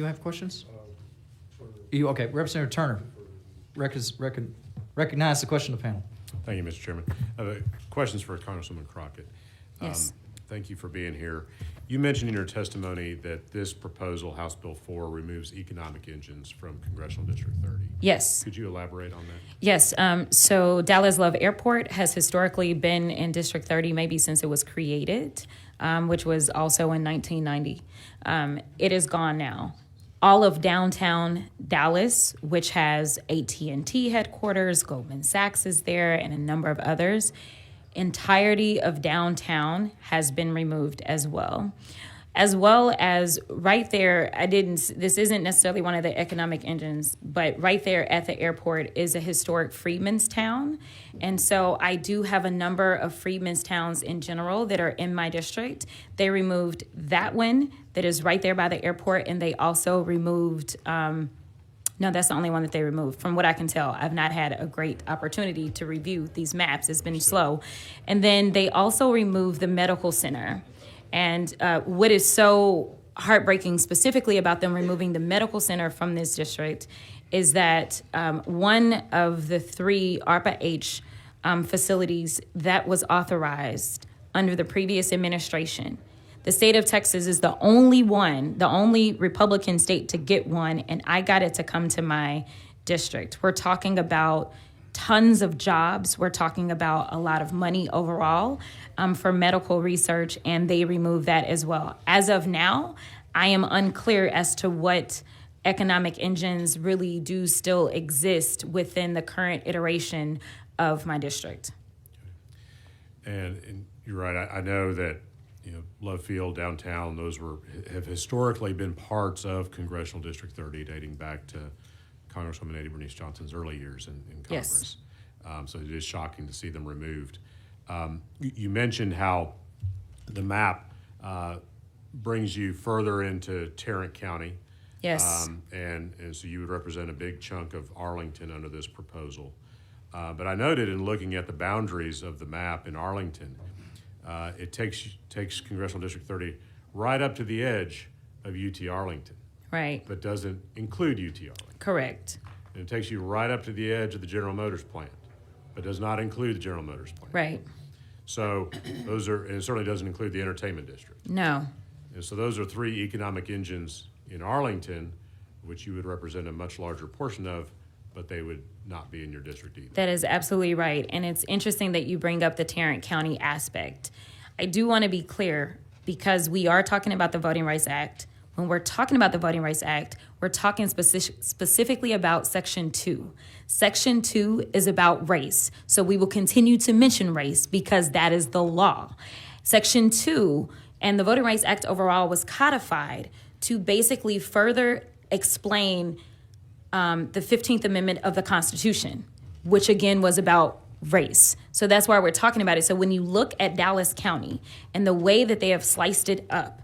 you have questions? You okay, Representative Turner? Recognize the question of the panel. Thank you, Mr. Chairman. Questions for Congresswoman Crockett. Yes. Thank you for being here. You mentioned in your testimony that this proposal, House Bill 4, removes economic engines from Congressional District 30. Yes. Could you elaborate on that? Yes. So Dallas Love Airport has historically been in District 30 maybe since it was created, which was also in 1990. It is gone now. All of downtown Dallas, which has AT&T headquarters, Goldman Sachs is there, and a number of others, entirety of downtown has been removed as well. As well as right there, this isn't necessarily one of the economic engines, but right there at the airport is a historic freedmen's town. And so I do have a number of freedmen's towns in general that are in my district. They removed that one that is right there by the airport, and they also removed, no, that's the only one that they removed. From what I can tell, I've not had a great opportunity to review these maps. It's been slow. And then they also removed the medical center. And what is so heartbreaking specifically about them removing the medical center from this district is that one of the 3 ARPA-H facilities that was authorized under the previous administration, the state of Texas is the only Republican state to get one, and I got it to come to my district. We're talking about tons of jobs. We're talking about a lot of money overall for medical research, and they removed that as well. As of now, I am unclear as to what economic engines really do still exist within the current iteration of my district. And you're right. I know that Love Field, downtown, those have historically been parts of Congressional District 30, dating back to Congresswoman Eddie Bernice Johnson's early years in Congress. Yes. So it is shocking to see them removed. You mentioned how the map brings you further into Tarrant County. Yes. And so you would represent a big chunk of Arlington under this proposal. But I noted in looking at the boundaries of the map in Arlington, it takes Congressional District 30 right up to the edge of UT Arlington. Right. But doesn't include UT Arlington. Correct. And it takes you right up to the edge of the General Motors plant, but does not include the General Motors plant. Right. So and it certainly doesn't include the entertainment district. No. And so those are 3 economic engines in Arlington, which you would represent a much larger portion of, but they would not be in your district either. That is absolutely right. And it's interesting that you bring up the Tarrant County aspect. I do want to be clear, because we are talking about the Voting Rights Act. When we're talking about the Voting Rights Act, we're talking specifically about Section 2. Section 2 is about race. So we will continue to mention race because that is the law. Section 2 and the Voting Rights Act overall was codified to basically further explain the 15th Amendment of the Constitution, which again was about race. So that's why we're talking about it. So when you look at Dallas County and the way that they have sliced it up,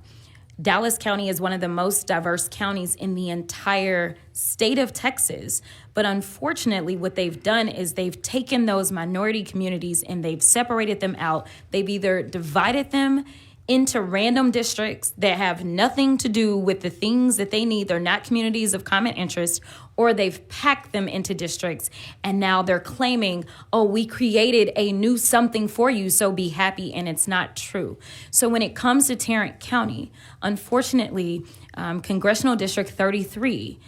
Dallas County is one of the most diverse counties in the entire state of Texas. But unfortunately, what they've done is they've taken those minority communities and they've separated them out. They've either divided them into random districts that have nothing to do with the things that they need. They're not communities of common interest, or they've packed them into districts. And now they're claiming, oh, we created a new something for you, so be happy. And it's not true. So when it comes to Tarrant County, unfortunately, Congressional District 33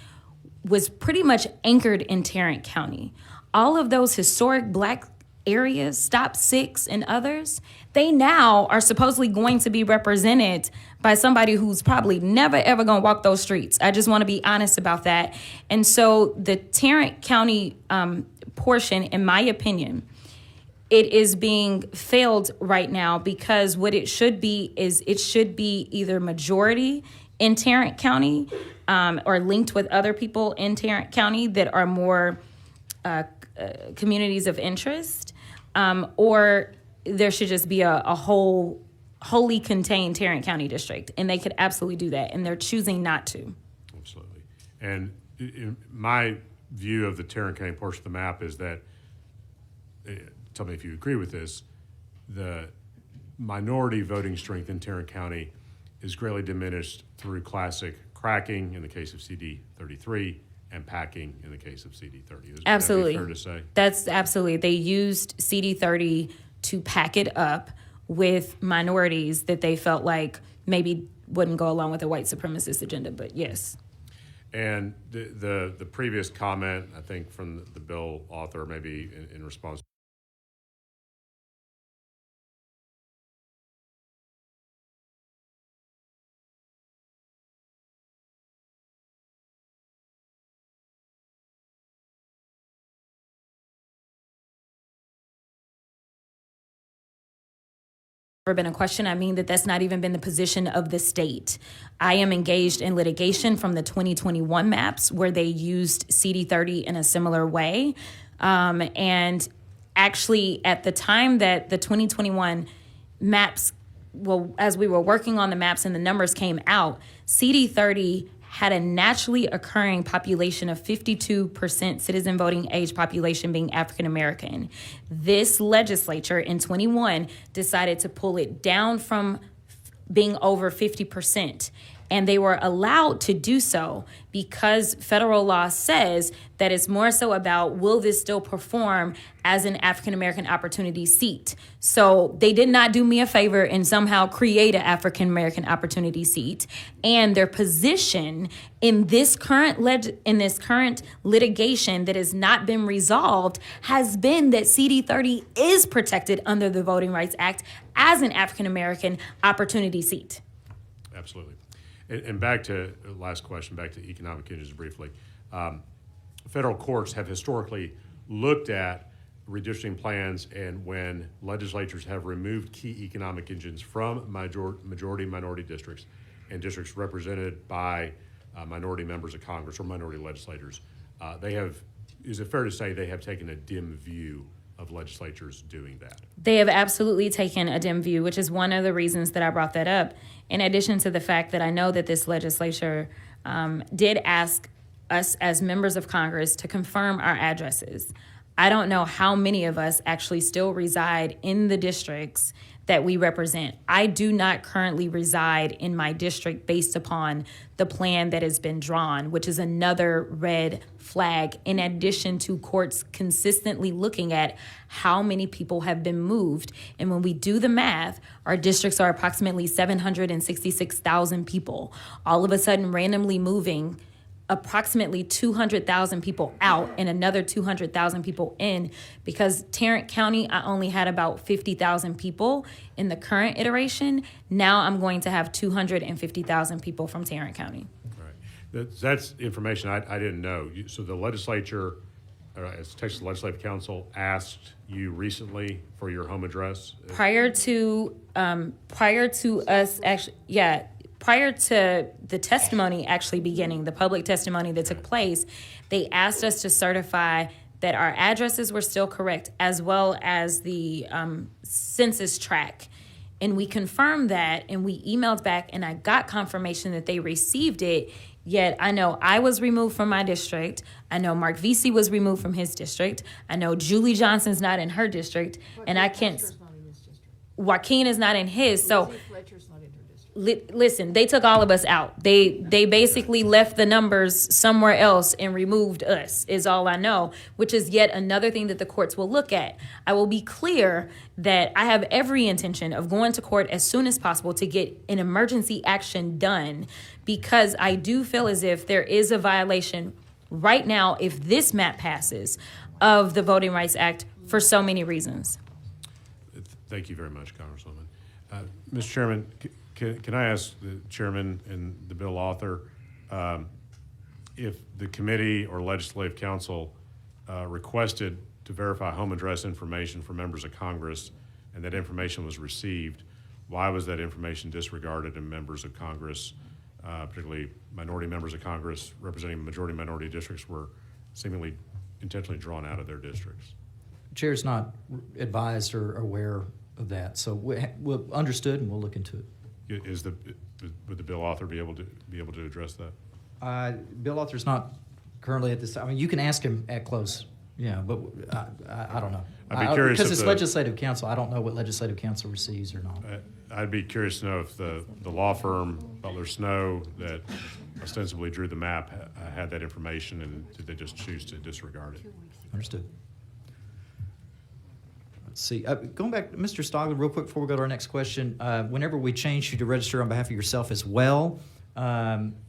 was pretty much anchored in Tarrant County. All of those historic Black areas, Stop 6 and others, they now are supposedly going to be represented by somebody who's probably never, ever going to walk those streets. I just want to be honest about that. And so the Tarrant County portion, in my opinion, it is being failed right now because what it should be is it should be either majority in Tarrant County or linked with other people in Tarrant County that are more communities of interest, or there should just be a wholly contained Tarrant County district, and they could absolutely do that, and they're choosing not to. Absolutely. And in my view of the Tarrant County portion of the map is that, tell me if you agree with this, the minority voting strength in Tarrant County is greatly diminished through classic cracking in the case of CD 33 and packing in the case of CD 30. Is Absolutely. that fair to say? That's absolutely. They used CD 30 to pack it up with minorities that they felt like maybe wouldn't go along with the white supremacist agenda, but yes. And the previous comment, I think, from the bill author, maybe in response. Never been a question. I mean that's not even been the position of the state. I am engaged in litigation from the 2021 maps where they used CD30 in a similar way. And actually, at the time that the 2021 maps, well, as we were working on the maps and the numbers came out, CD30 had a naturally occurring population of 52% citizen voting age population being African American. This legislature in 21 decided to pull it down from being over 50%. And they were allowed to do so because federal law says that it's more so about, will this still perform as an African-American opportunity seat? So they did not do me a favor and somehow create an African-American opportunity seat. And their position in this current litigation that has not been resolved has been that CD30 is protected under the Voting Rights Act as an African-American opportunity seat. Absolutely. And back to the last question, back to economic engines briefly. Federal courts have historically looked at redistricting plans, and when legislatures have removed key economic engines from majority minority districts and districts represented by minority members of Congress or minority legislators, is it fair to say they have taken a dim view of legislatures doing that? They have absolutely taken a dim view, which is one of the reasons that I brought that up. In addition to the fact that I know that this legislature did ask us as members of Congress to confirm our addresses. I don't know how many of us actually still reside in the districts that we represent. I do not currently reside in my district based upon the plan that has been drawn, which is another red flag, in addition to courts consistently looking at how many people have been moved. And when we do the math, our districts are approximately 766,000 people. All of a sudden, randomly moving approximately 200,000 people out and another 200,000 people in, because Tarrant County, I only had about 50,000 people in the current iteration. Now I'm going to have 250,000 people from Tarrant County. Right. That's information I didn't know. So the legislature, as Texas Legislative Council, asked you recently for your home address? Prior to the testimony actually beginning, the public testimony that took place, they asked us to certify that our addresses were still correct, as well as the census tract. And we confirmed that, and we emailed back, and I got confirmation that they received it. Yet I know I was removed from my district. I know Mark Vesey was removed from his district. I know Julie Johnson's not in her district, and I can't. Joaquin is not in his, so. Listen, they took all of us out. They basically left the numbers somewhere else and removed us, is all I know, which is yet another thing that the courts will look at. I will be clear that I have every intention of going to court as soon as possible to get an emergency action done, because I do feel as if there is a violation right now, if this map passes, of the Voting Rights Act for so many reasons. Thank you very much, Congresswoman. Mr. Chairman, can I ask the chairman and the bill author if the committee or legislative council requested to verify home address information for members of Congress and that information was received, why was that information disregarded and members of Congress, particularly minority members of Congress representing majority minority districts, were seemingly intentionally drawn out of their districts? Chair's not advised or aware of that, so we'll understood and we'll look into it. Would the bill author be able to address that? Bill author's not currently at this. I mean, you can ask him at close. Yeah, but I don't know. I'd be curious because it's legislative council. I don't know what legislative council receives or not. I'd be curious to know if the law firm Butler Snow that ostensibly drew the map had that information, and did they just choose to disregard it? Understood. Let's see. Going back, Mr. Stogler, real quick before we go to our next question. Whenever we change you to register on behalf of yourself as well,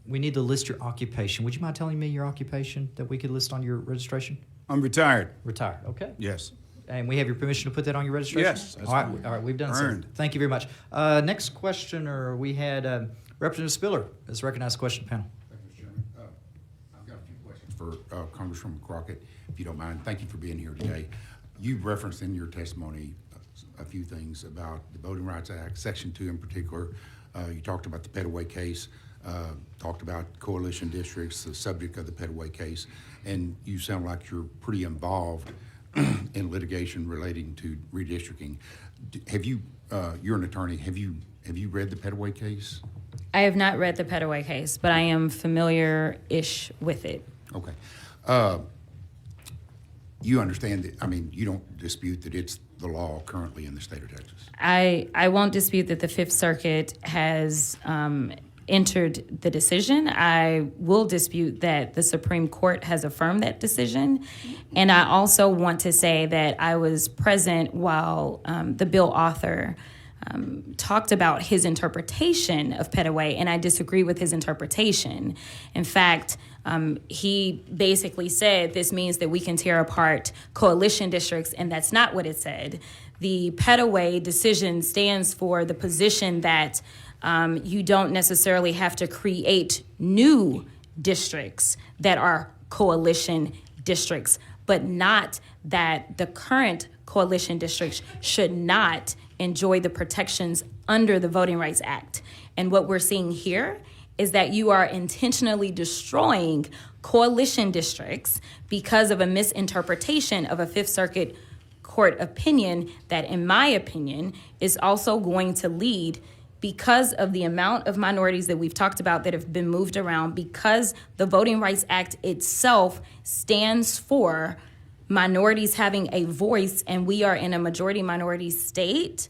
we need to list your occupation. Would you mind telling me your occupation that we could list on your registration? I'm retired. Retired. Okay. Yes. And we have your permission to put that on your registration? Yes, that's all right, fine. all right, we've done Earned. so. Thank you very much. Next questioner, we had Representative Spiller as recognized question panel. Thank you, Mr. Chairman. I've got a few questions for Congresswoman Crockett, if you don't mind. Thank you for being here today. You referenced in your testimony a few things about the Voting Rights Act, Section 2 in particular. You talked about the Paway case, talked about coalition districts, the subject of the Paway case, and you sound like you're pretty involved in litigation relating to redistricting. Have you, you're an attorney, have you read the Paway case? I have not read the Paway case, but I am familiar-ish with it. Okay. You understand that, I mean, you don't dispute that it's the law currently in the state of Texas? I won't dispute that the Fifth Circuit has entered the decision. I will dispute that the Supreme Court has affirmed that decision. And I also want to say that I was present while the bill author talked about his interpretation of Paway, and I disagree with his interpretation. In fact, he basically said this means that we can tear apart coalition districts, and that's not what it said. The Paway decision stands for the position that you don't necessarily have to create new districts that are coalition districts, but not that the current coalition districts should not enjoy the protections under the Voting Rights Act. And what we're seeing here is that you are intentionally destroying coalition districts because of a misinterpretation of a Fifth Circuit court opinion that, in my opinion, is also going to lead, because of the amount of minorities that we've talked about that have been moved around, because the Voting Rights Act itself stands for minorities having a voice, and we are in a majority minority state.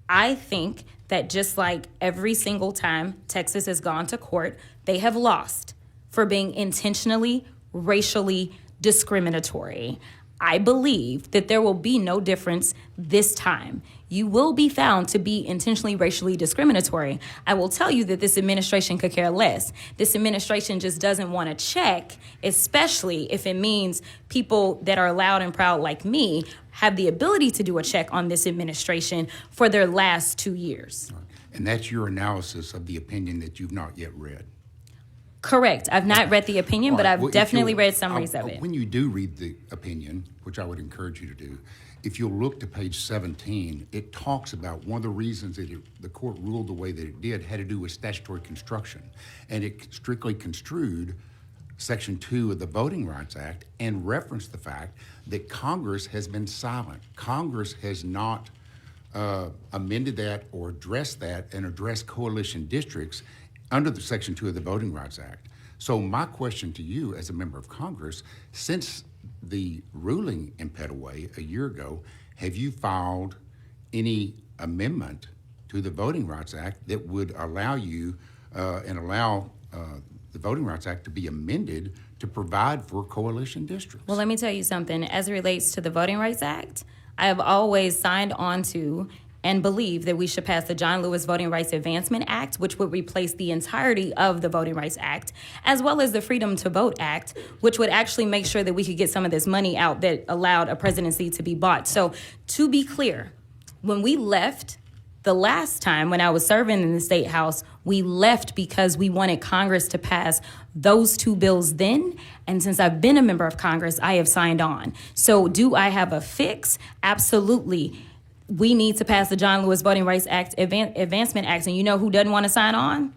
I think that just like every single time Texas has gone to court, they have lost for being intentionally racially discriminatory. I believe that there will be no difference this time. You will be found to be intentionally racially discriminatory. I will tell you that this administration could care less. This administration just doesn't want to check, especially if it means people that are loud and proud like me have the ability to do a check on this administration for their last 2 years. And that's your analysis of the opinion that you've not yet read? Correct. I've not read the opinion, but I've definitely read summaries of it. When you do read the opinion, which I would encourage you to do, if you'll look to page 17, it talks about one of the reasons that the court ruled the way that it did had to do with statutory construction. And it strictly construed Section 2 of the Voting Rights Act and referenced the fact that Congress has been silent. Congress has not amended that or addressed that and addressed coalition districts under the Section 2 of the Voting Rights Act. So my question to you as a member of Congress, since the ruling in Paway a year ago, have you filed any amendment to the Voting Rights Act that would allow you and allow the Voting Rights Act to be amended to provide for coalition districts? Well, let me tell you something. As it relates to the Voting Rights Act, I have always signed on to and believe that we should pass the John Lewis Voting Rights Advancement Act, which would replace the entirety of the Voting Rights Act, as well as the Freedom to Vote Act, which would actually make sure that we could get some of this money out that allowed a presidency to be bought. So to be clear, when we left the last time when I was serving in the State House, we left because we wanted Congress to pass those two bills then. And since I've been a member of Congress, I have signed on. So do I have a fix? Absolutely. We need to pass the John Lewis Voting Rights Act, Advancement Act. And you know who doesn't want to sign on?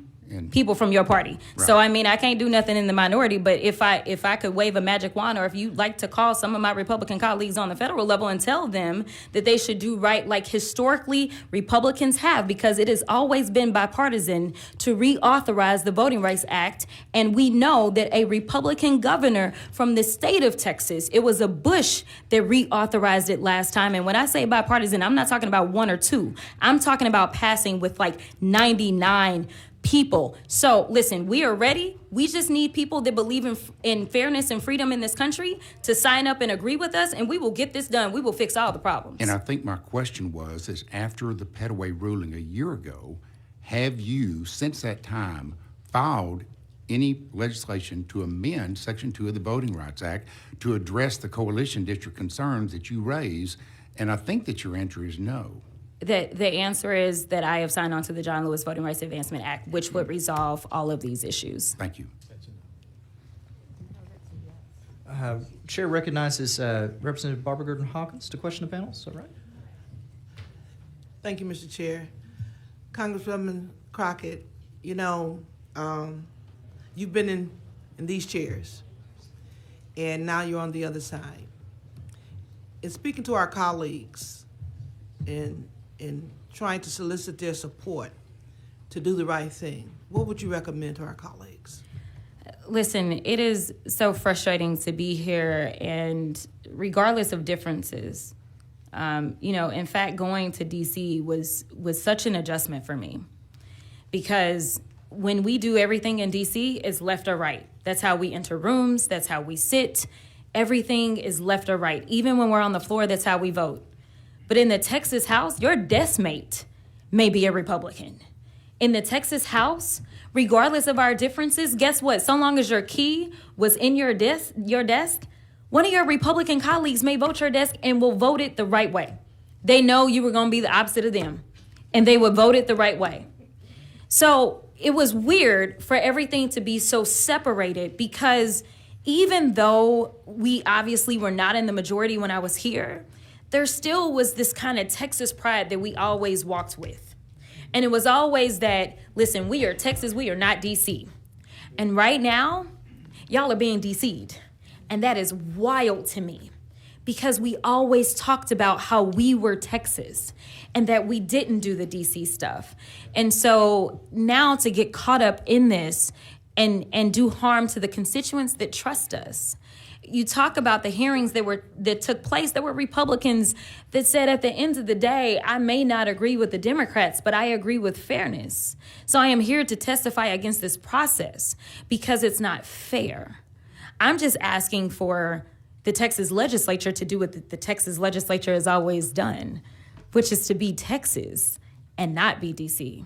People from your party. Right. So, I mean, I can't do nothing in the minority, but if I could wave a magic wand, or if you'd like to call some of my Republican colleagues on the federal level and tell them that they should do right like historically Republicans have, because it has always been bipartisan to reauthorize the Voting Rights Act. And we know that a Republican governor from the state of Texas, it was a Bush that reauthorized it last time. And when I say bipartisan, I'm not talking about one or two. I'm talking about passing with like 99 people. So listen, we are ready. We just need people that believe in fairness and freedom in this country to sign up and agree with us, and we will get this done. We will fix all the problems. And I think my question is after the Paway ruling a year ago, have you, since that time, filed any legislation to amend Section 2 of the Voting Rights Act to address the coalition district concerns that you raise? And I think that your answer is no. The answer is that I have signed on to the John Lewis Voting Rights Advancement Act, which would resolve all of these issues. Thank you. Chair recognizes Representative Barbara Gordon Hawkins to question the panel. Is that right? Thank you, Mr. Chair. Congresswoman Crockett, you know, you've been in these chairs, and now you're on the other side. In speaking to our colleagues and trying to solicit their support to do the right thing, what would you recommend to our colleagues? Listen, it is so frustrating to be here, and regardless of differences, in fact, going to DC was such an adjustment for me, because when we do everything in DC, it's left or right. That's how we enter rooms. That's how we sit. Everything is left or right. Even when we're on the floor, that's how we vote. But in the Texas House, your desk mate may be a Republican. In the Texas House, regardless of our differences, guess what? So long as your key was in your desk, one of your Republican colleagues may vote your desk and will vote it the right way. They know you were going to be the opposite of them, and they would vote it the right way. So it was weird for everything to be so separated, because even though we obviously were not in the majority when I was here, there still was this kind of Texas pride that we always walked with. And it was always that, listen, we are Texas, we are not DC. And right now, y'all are being DC'd. And that is wild to me, because we always talked about how we were Texas and that we didn't do the DC stuff. And so now to get caught up in this and do harm to the constituents that trust us. You talk about the hearings that took place. There were Republicans that said at the end of the day, I may not agree with the Democrats, but I agree with fairness. So I am here to testify against this process because it's not fair. I'm just asking for the Texas legislature to do what the Texas legislature has always done, which is to be Texas and not be DC.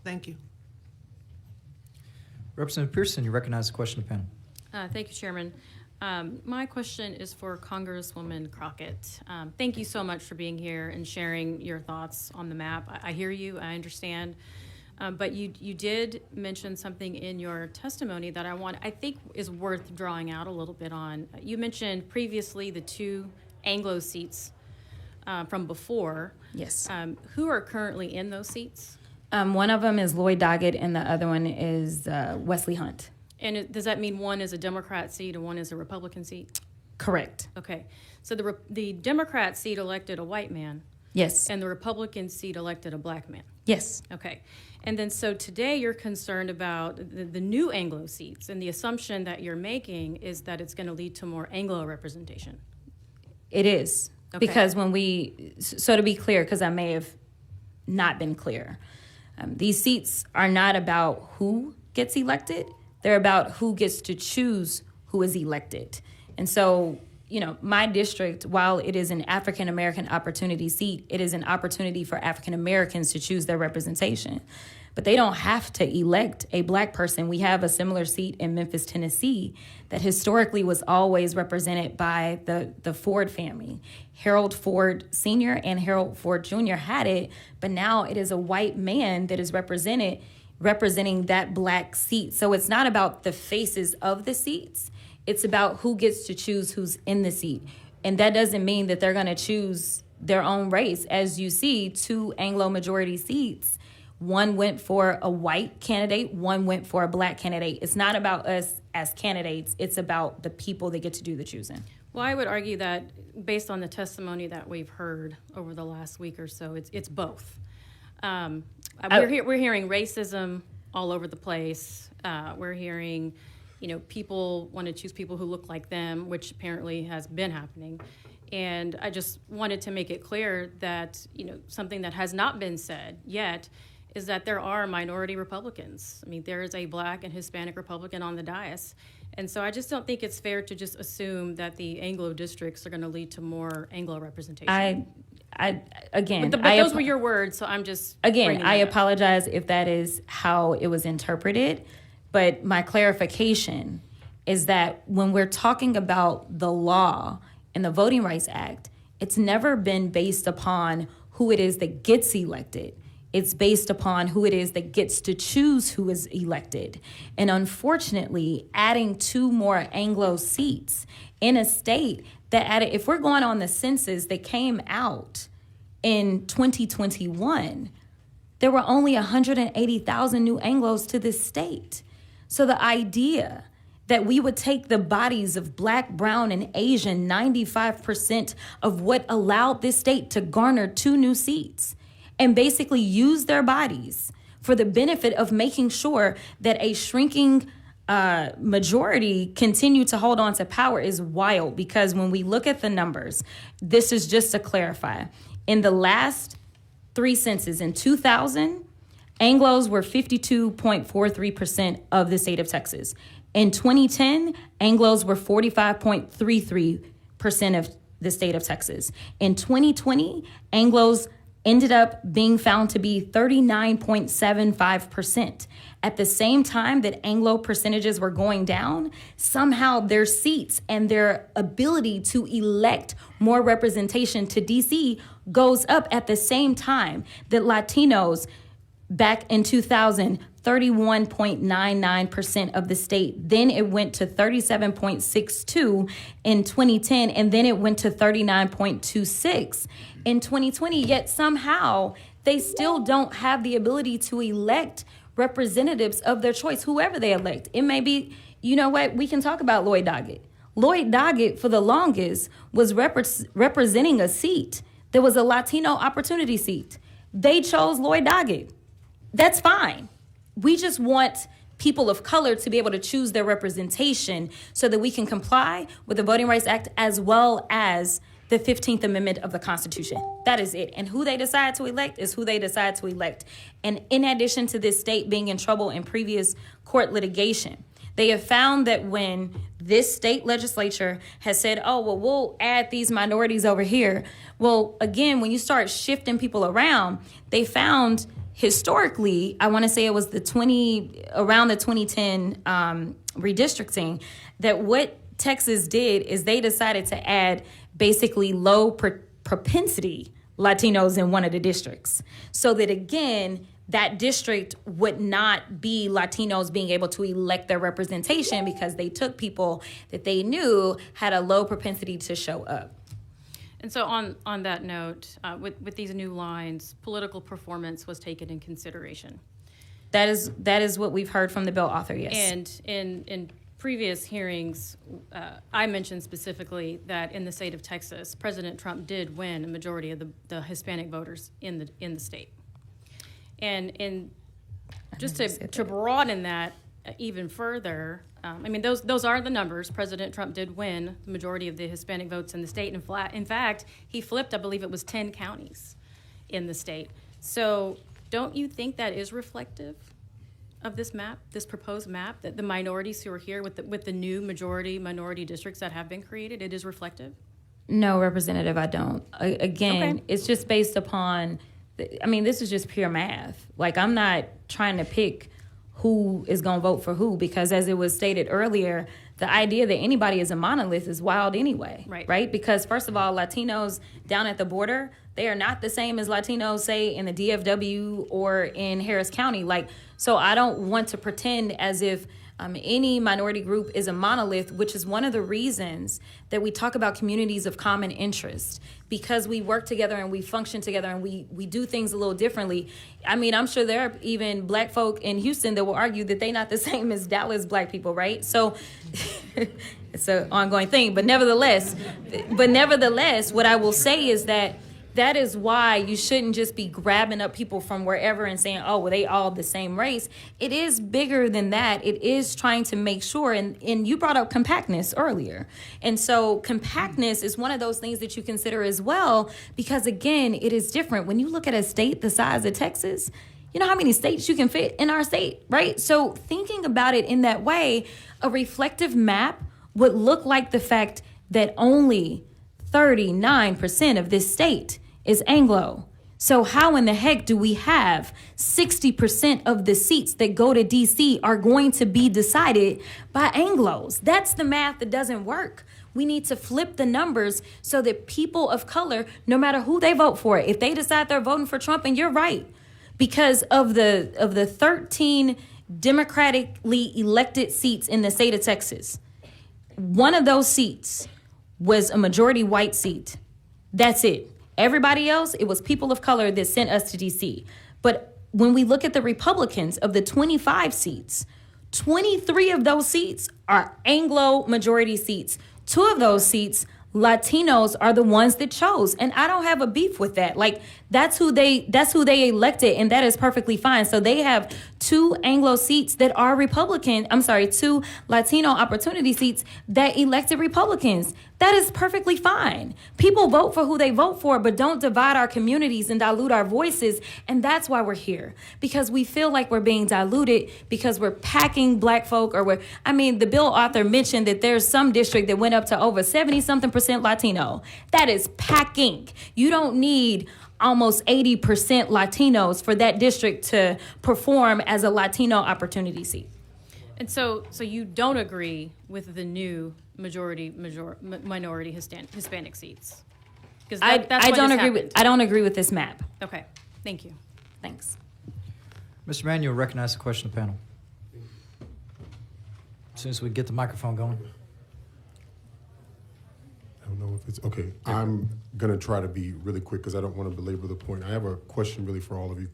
Thank you. Representative Pearson, you recognize the question of the panel. Thank you, Chairman. My question is for Congresswoman Crockett. Thank you so much for being here and sharing your thoughts on the map. I hear you, I understand. But you did mention something in your testimony that I think is worth drawing out a little bit on. You mentioned previously the 2 Anglo seats from before. Yes. Who are currently in those seats? One of them is Lloyd Doggett, and the other one is Wesley Hunt. And does that mean one is a Democrat seat and one is a Republican seat? Correct. Okay. So the Democrat seat elected a white man. Yes. And the Republican seat elected a black man. Yes. Okay. And then so today you're concerned about the new Anglo seats, and the assumption that you're making is that it's going to lead to more Anglo representation. It is. Okay. Because so to be clear, because I may have not been clear, these seats are not about who gets elected. They're about who gets to choose who is elected. And so, my district, while it is an African-American opportunity seat, it is an opportunity for African-Americans to choose their representation. But they don't have to elect a black person. We have a similar seat in Memphis, Tennessee, that historically was always represented by the Ford family. Harold Ford Sr. and Harold Ford Jr. had it, but now it is a white man that is representing that black seat. So it's not about the faces of the seats. It's about who gets to choose who's in the seat. And that doesn't mean that they're going to choose their own race. As you see, 2 Anglo majority seats, one went for a white candidate, one went for a black candidate. It's not about us as candidates. It's about the people that get to do the choosing. Well, I would argue that based on the testimony that we've heard over the last week or so, it's both. We're hearing racism all over the place. We're hearing, people want to choose people who look like them, which apparently has been happening. And I just wanted to make it clear that, something that has not been said yet is that there are minority Republicans. I mean, there is a Black and Hispanic Republican on the dais. And so I just don't think it's fair to just assume that the Anglo districts are going to lead to more Anglo representation. Again, But those were your words, so I'm just Again, I bringing that up. apologize if that is how it was interpreted, but my clarification is that when we're talking about the law and the Voting Rights Act, it's never been based upon who it is that gets elected. It's based upon who it is that gets to choose who is elected. And unfortunately, adding 2 more Anglo seats in a state that added, if we're going on the census that came out in 2021, there were only 180,000 new Anglos to this state. So the idea that we would take the bodies of Black, brown, and Asian, 95% of what allowed this state to garner 2 new seats, and basically use their bodies for the benefit of making sure that a shrinking majority continue to hold on to power is wild. Because when we look at the numbers, this is just to clarify. In the last 3 censuses, in 2000, Anglos were 52.43% of the state of Texas. In 2010, Anglos were 45.33% of the state of Texas. In 2020, Anglos ended up being found to be 39.75%. At the same time that Anglo percentages were going down, somehow their seats and their ability to elect more representation to DC goes up at the same time that Latinos back in 2000, 31.99% of the state. Then it went to 37.62 in 2010, and then it went to 39.26 in 2020. Yet somehow they still don't have the ability to elect representatives of their choice, whoever they elect. It may be, you know what, we can talk about Lloyd Doggett. Lloyd Doggett, for the longest, was representing a seat that was a Latino opportunity seat. They chose Lloyd Doggett. That's fine. We just want people of color to be able to choose their representation so that we can comply with the Voting Rights Act as well as the 15th Amendment of the Constitution. That is it. And who they decide to elect is who they decide to elect. And in addition to this state being in trouble in previous court litigation, they have found that when this state legislature has said, oh, well, we'll add these minorities over here. Well, again, when you start shifting people around, they found historically, I want to say it was around the 2010 redistricting, that what Texas did is they decided to add basically low propensity Latinos in one of the districts. So that again, that district would not be Latinos being able to elect their representation because they took people that they knew had a low propensity to show up. And so on that note, with these new lines, political performance was taken in consideration. That is what we've heard from the bill author, yes. And in previous hearings, I mentioned specifically that in the state of Texas, President Trump did win a majority of the Hispanic voters in the state. And just to broaden that even further, I mean, those are the numbers. President Trump did win the majority of the Hispanic votes in the state. In fact, he flipped, I believe it was 10 counties in the state. So don't you think that is reflective of this map, this proposed map, that the minorities who are here with the new minority districts that have been created, it is reflective? No, Representative, I don't. Again, Okay. It's just based upon, I mean, this is just pure math. Like, I'm not trying to pick who is going to vote for who, because as it was stated earlier, the idea that anybody is a monolith is wild anyway, right? Because first of all, Latinos down at the border, they are not the same as Latinos, say, in the DFW or in Harris County. So I don't want to pretend as if any minority group is a monolith, which is one of the reasons that we talk about communities of common interest, because we work together and we function together and we do things a little differently. I mean, I'm sure there are even black folk in Houston that will argue that they're not the same as Dallas black people, right? So it's an ongoing thing. But nevertheless, what I will say is that is why you shouldn't just be grabbing up people from wherever and saying, oh, well, they all the same race. It is bigger than that. It is trying to make sure, and you brought up compactness earlier. And so compactness is one of those things that you consider as well, because again, it is different. When you look at a state the size of Texas, You know how many states you can fit in our state, right? So thinking about it in that way, a reflective map would look like the fact that only 39% of this state is Anglo. So how in the heck do we have 60% of the seats that go to DC are going to be decided by Anglos? That's the math that doesn't work. We need to flip the numbers so that people of color, no matter who they vote for, if they decide they're voting for Trump, and you're right, because of the 13 democratically elected seats in the state of Texas, one of those seats was a majority white seat. That's it. Everybody else, it was people of color that sent us to DC. But when we look at the Republicans, of the 25 seats, 23 of those seats are Anglo majority seats. 2 of those seats, Latinos are the ones that chose. And I don't have a beef with that. Like, that's who they elected, and that is perfectly fine. So they have 2 Anglo seats that are Republican. 2 Latino opportunity seats that elected Republicans. That is perfectly fine. People vote for who they vote for, but don't divide our communities and dilute our voices. And that's why we're here, because we feel like we're being diluted because we're packing black folk, or the bill author mentioned that there's some district that went up to over 70-something% Latino. That is packing. You don't need almost 80% Latinos for that district to perform as a Latino opportunity seat. And so you don't agree with the new minority Hispanic seats? Because I don't agree with this map. Okay, thank you. Thanks. Mr. Manuel, recognize the question of the panel. As soon as we get the microphone going. I don't know if it's okay. I'm going to try to be really quick because I don't want to belabor the point. I have a question really for all of you.